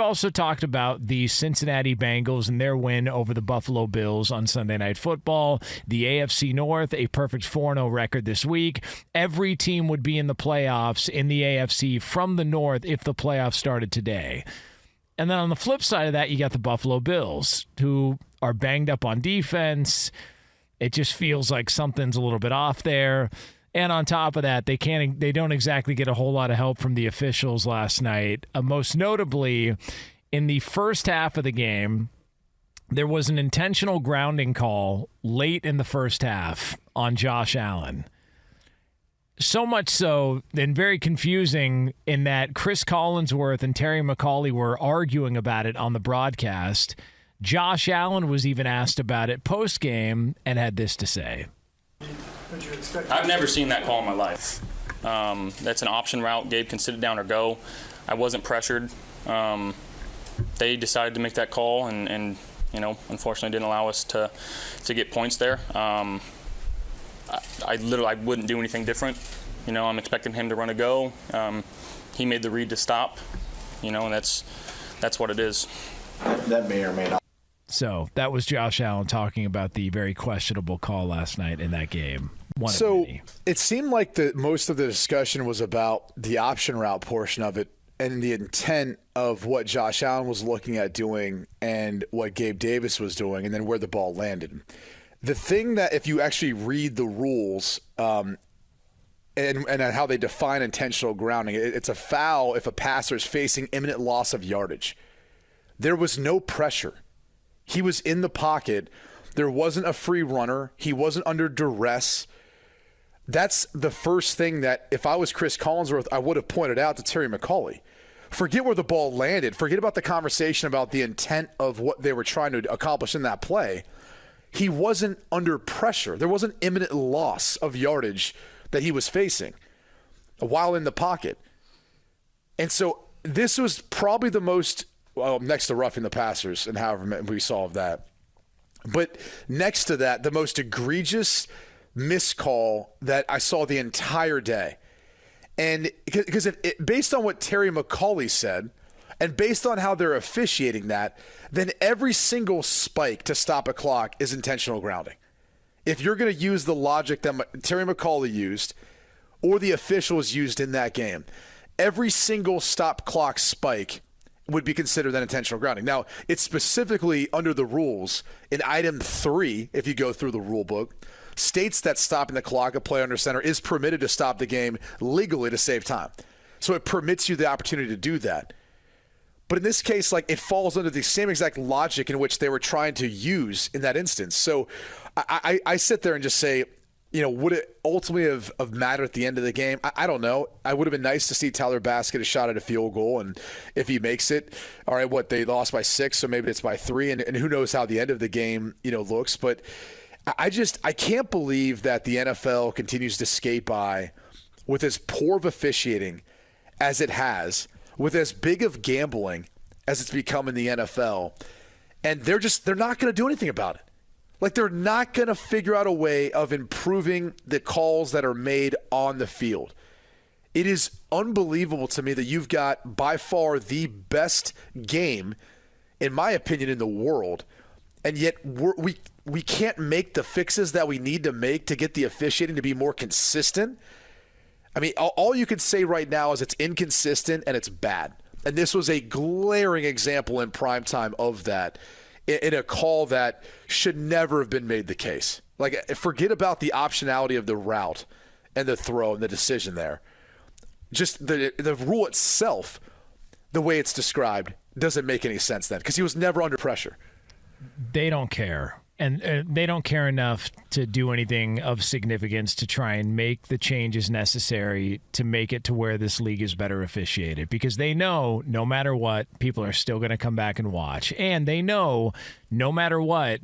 also talked about the Cincinnati Bengals and their win over the Buffalo Bills on Sunday Night Football. The AFC North, a perfect 4-0 record this week. Every team would be in the playoffs in the AFC from the North if the playoffs started today. And then on the flip side of that, you got the Buffalo Bills, who are banged up on defense. It just feels like something's a little bit off there. And on top of that, they don't exactly get a whole lot of help from the officials last night. Most notably, in the first half of the game, there was an intentional grounding call late in the first half on Josh Allen. So much so, and very confusing in that Chris Collinsworth and Terry McAulay were arguing about it on the broadcast. Josh Allen was even asked about it post-game and had this to say. I've never seen that call in my life. That's an option route. Gabe can sit it down or go. I wasn't pressured. They decided to make that call and unfortunately didn't allow us to get points there. I wouldn't do anything different. I'm expecting him to run a go. He made the read to stop, and that's what it is. That may or may not. So that was Josh Allen talking about the very questionable call last night in that game. So it seemed like most of the discussion was about the option route portion of it and the intent of what Josh Allen was looking at doing and what Gabe Davis was doing and then where the ball landed. The thing that if you actually read the rules and how they define intentional grounding, it's a foul if a passer is facing imminent loss of yardage. There was no pressure. He was in the pocket. There wasn't a free runner. He wasn't under duress. That's the first thing that if I was Chris Collinsworth, I would have pointed out to Terry McAulay. Forget where the ball landed. Forget about the conversation about the intent of what they were trying to accomplish in that play. He wasn't under pressure. There wasn't imminent loss of yardage that he was facing while in the pocket. And so this was probably the most, next to roughing the passers and however we solved that. But next to that, the most egregious miscall that I saw the entire day. And because based on what Terry McAulay said, and based on how they're officiating that, then every single spike to stop a clock is intentional grounding. If you're going to use the logic that Terry McAulay used or the officials used in that game, every single stop clock spike would be considered an intentional grounding. Now, it's specifically under the rules in item 3, if you go through the rule book, states that stopping the clock, a player under center, is permitted to stop the game legally to save time. So it permits you the opportunity to do that. But in this case, it falls under the same exact logic in which they were trying to use in that instance. So I sit there and just say, would it ultimately have mattered at the end of the game? I don't know. I would have been nice to see Tyler Bass get a shot at a field goal, and if he makes it, all right, they lost by 6, so maybe it's by 3, and who knows how the end of the game, looks. But I can't believe that the NFL continues to skate by with as poor of officiating as it has, with as big of gambling as it's become in the NFL, and they're not going to do anything about it. They're not going to figure out a way of improving the calls that are made on the field. It is unbelievable to me that you've got by far the best game, in my opinion, in the world, and yet we can't make the fixes that we need to make to get the officiating to be more consistent. I mean, all you can say right now is it's inconsistent and it's bad. And this was a glaring example in primetime of that, in a call that should never have been made the case. Forget about the optionality of the route and the throw and the decision there. Just the rule itself, the way it's described, doesn't make any sense then, because he was never under pressure. They don't care. And they don't care enough to do anything of significance to try and make the changes necessary to make it to where this league is better officiated, because they know no matter what, people are still going to come back and watch. And they know no matter what,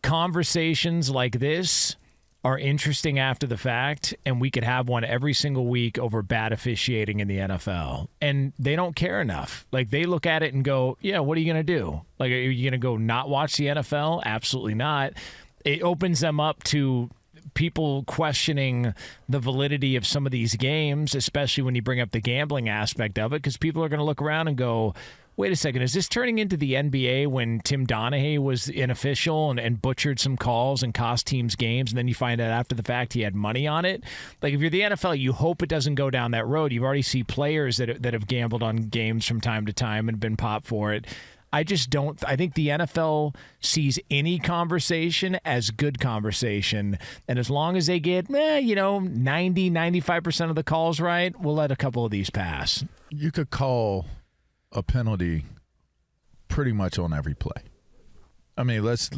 conversations like this are interesting after the fact, and we could have one every single week over bad officiating in the NFL. And they don't care enough. They look at it and go, yeah, what are you going to do? Are you going to go not watch the NFL? Absolutely not. It opens them up to people questioning the validity of some of these games, especially when you bring up the gambling aspect of it, because people are going to look around and go, wait a second, is this turning into the NBA when Tim Donaghy was an official and butchered some calls and cost teams games, and then you find out after the fact he had money on it? Like, if you're the NFL, you hope it doesn't go down that road. You've already seen players that have gambled on games from time to time and been popped for it. I just don't. I think the NFL sees any conversation as good conversation. And as long as they get, 90, 95% of the calls right, we'll let a couple of these pass. You could call a penalty pretty much on every play. I mean, let's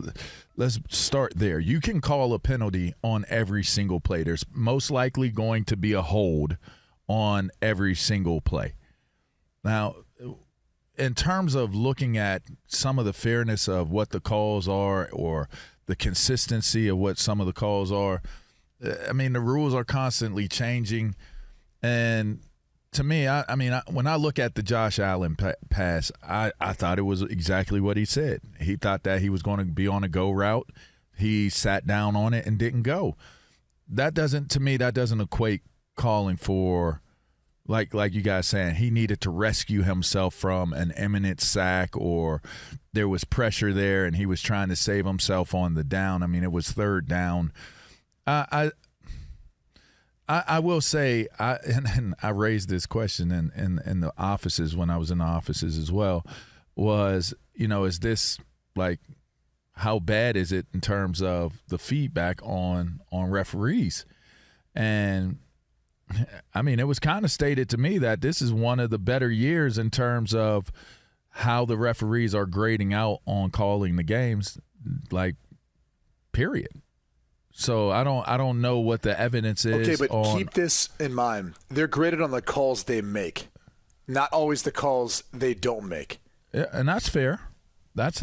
start there. You can call a penalty on every single play. There's most likely going to be a hold on every single play. Now, in terms of looking at some of the fairness of what the calls are or the consistency of what some of the calls are, I mean, the rules are constantly changing. And to me, when I look at the Josh Allen pass, I thought it was exactly what he said. He thought that he was going to be on a go route. He sat down on it and didn't go. To me, that doesn't equate calling for, like you guys saying, he needed to rescue himself from an imminent sack, or there was pressure there and he was trying to save himself on the down. I mean, it was third down. I will say, and I raised this question in the offices when I was in the offices as well, was, is this like, how bad is it in terms of the feedback on referees? And I mean, it was kind of stated to me that this is one of the better years in terms of how the referees are grading out on calling the games, like, period. So I don't know what the evidence is. Okay, but keep this in mind. They're graded on the calls they make, not always the calls they don't make. Yeah, and that's fair. That's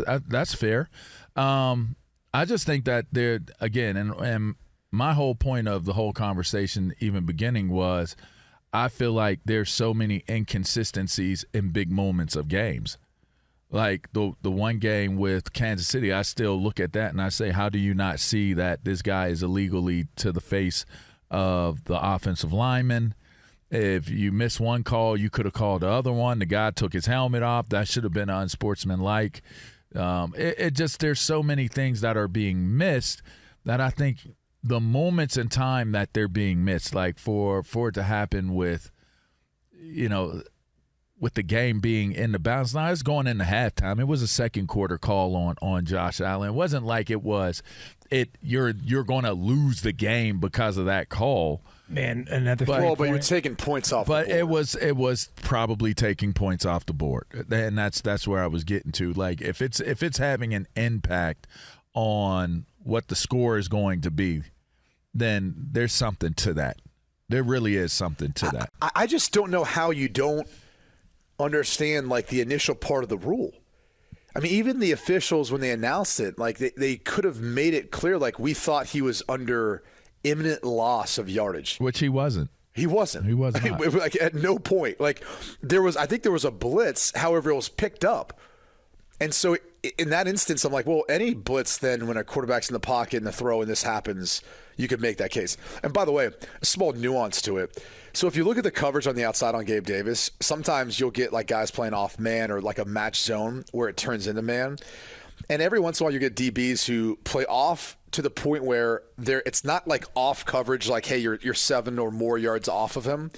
fair. I just think that they're, again, and my whole point of the whole conversation even beginning was, I feel like there's so many inconsistencies in big moments of games. Like the one game with Kansas City, I still look at that and I say, how do you not see that this guy is illegally to the face of the offensive lineman? If you miss one call, you could have called the other one. The guy took his helmet off. That should have been unsportsmanlike. It just, there's so many things that are being missed that I think the moments in time that they're being missed, like for it to happen with, with the game being in the balance. Now, it's going into halftime. It was a second quarter call on Josh Allen. It wasn't like you're going to lose the game because of that call. Man, another but you're taking points off the board. But it was probably taking points off the board. And that's where I was getting to. Like, if it's having an impact on what the score is going to be, then there's something to that. There really is something to that. I just don't know how you don't understand, like, the initial part of the rule. I mean, even the officials, when they announced it, like, they could have made it clear, like, we thought he was under imminent loss of yardage. Which he wasn't. He wasn't. He was not. Like, at no point. Like, I think there was a blitz, however, it was picked up. And so in that instance, I'm like, well, any blitz then when a quarterback's in the pocket and the throw and this happens, you could make that case. And by the way, a small nuance to it. So if you look at the coverage on the outside on Gabe Davis, sometimes you'll get like guys playing off man or like a match zone where it turns into man. And every once in a while you get DBs who play off to the point where it's not like off coverage, like, hey, you're 7 or more yards off of him.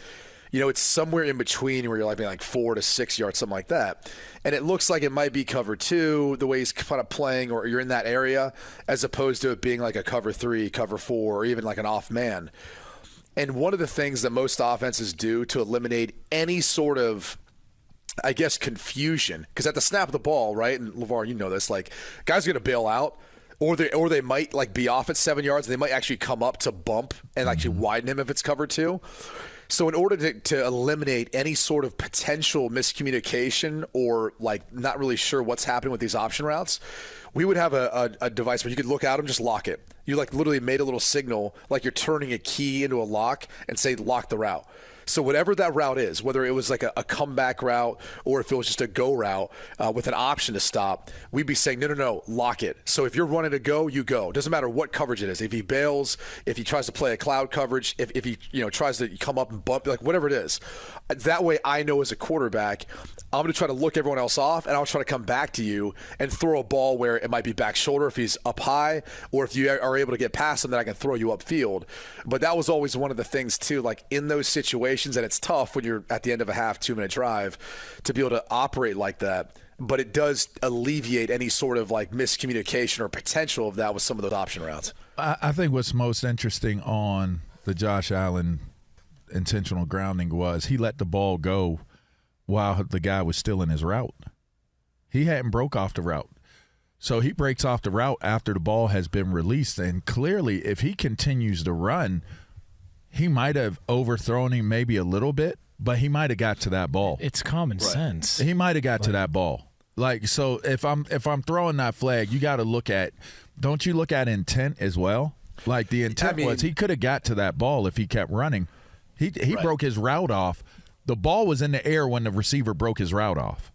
It's somewhere in between where you're like 4 to 6 yards, something like that. And it looks like it might be cover 2, the way he's kind of playing, or you're in that area, as opposed to it being like a cover 3, cover 4, or even like an off man. And one of the things that most offenses do to eliminate any sort of, I guess, confusion, because at the snap of the ball, right, and LaVar, you know this, like, guys are going to bail out, or they might like be off at 7 yards, and they might actually come up to bump and actually widen him if it's cover 2. So in order to eliminate any sort of potential miscommunication or like not really sure what's happening with these option routes, we would have a device where you could look at them, just lock it. You like literally made a little signal like you're turning a key into a lock and say lock the route. So whatever that route is, whether it was like a comeback route or if it was just a go route with an option to stop, we'd be saying, no, lock it. So if you're running a go, you go. Doesn't matter what coverage it is. If he bails, if he tries to play a cloud coverage, if he tries to come up and bump, like whatever it is. That way I know as a quarterback, I'm going to try to look everyone else off, and I'll try to come back to you and throw a ball where it might be back shoulder if he's up high, or if you are able to get past him, then I can throw you upfield. But that was always one of the things, too, like in those situations, and it's tough when you're at the end of a half, 2-minute drive to be able to operate like that. But it does alleviate any sort of like miscommunication or potential of that with some of those option routes. I think what's most interesting on the Josh Allen intentional grounding was he let the ball go while the guy was still in his route. He hadn't broke off the route. So he breaks off the route after the ball has been released. And clearly, if he continues to run, he might have overthrown him maybe a little bit, but he might have got to that ball. It's common sense. He might have got to that ball. Like, so if I'm throwing that flag, you got to look at, don't you look at intent as well? Like the intent was he could have got to that ball if he kept running. He broke his route off. The ball was in the air when the receiver broke his route off.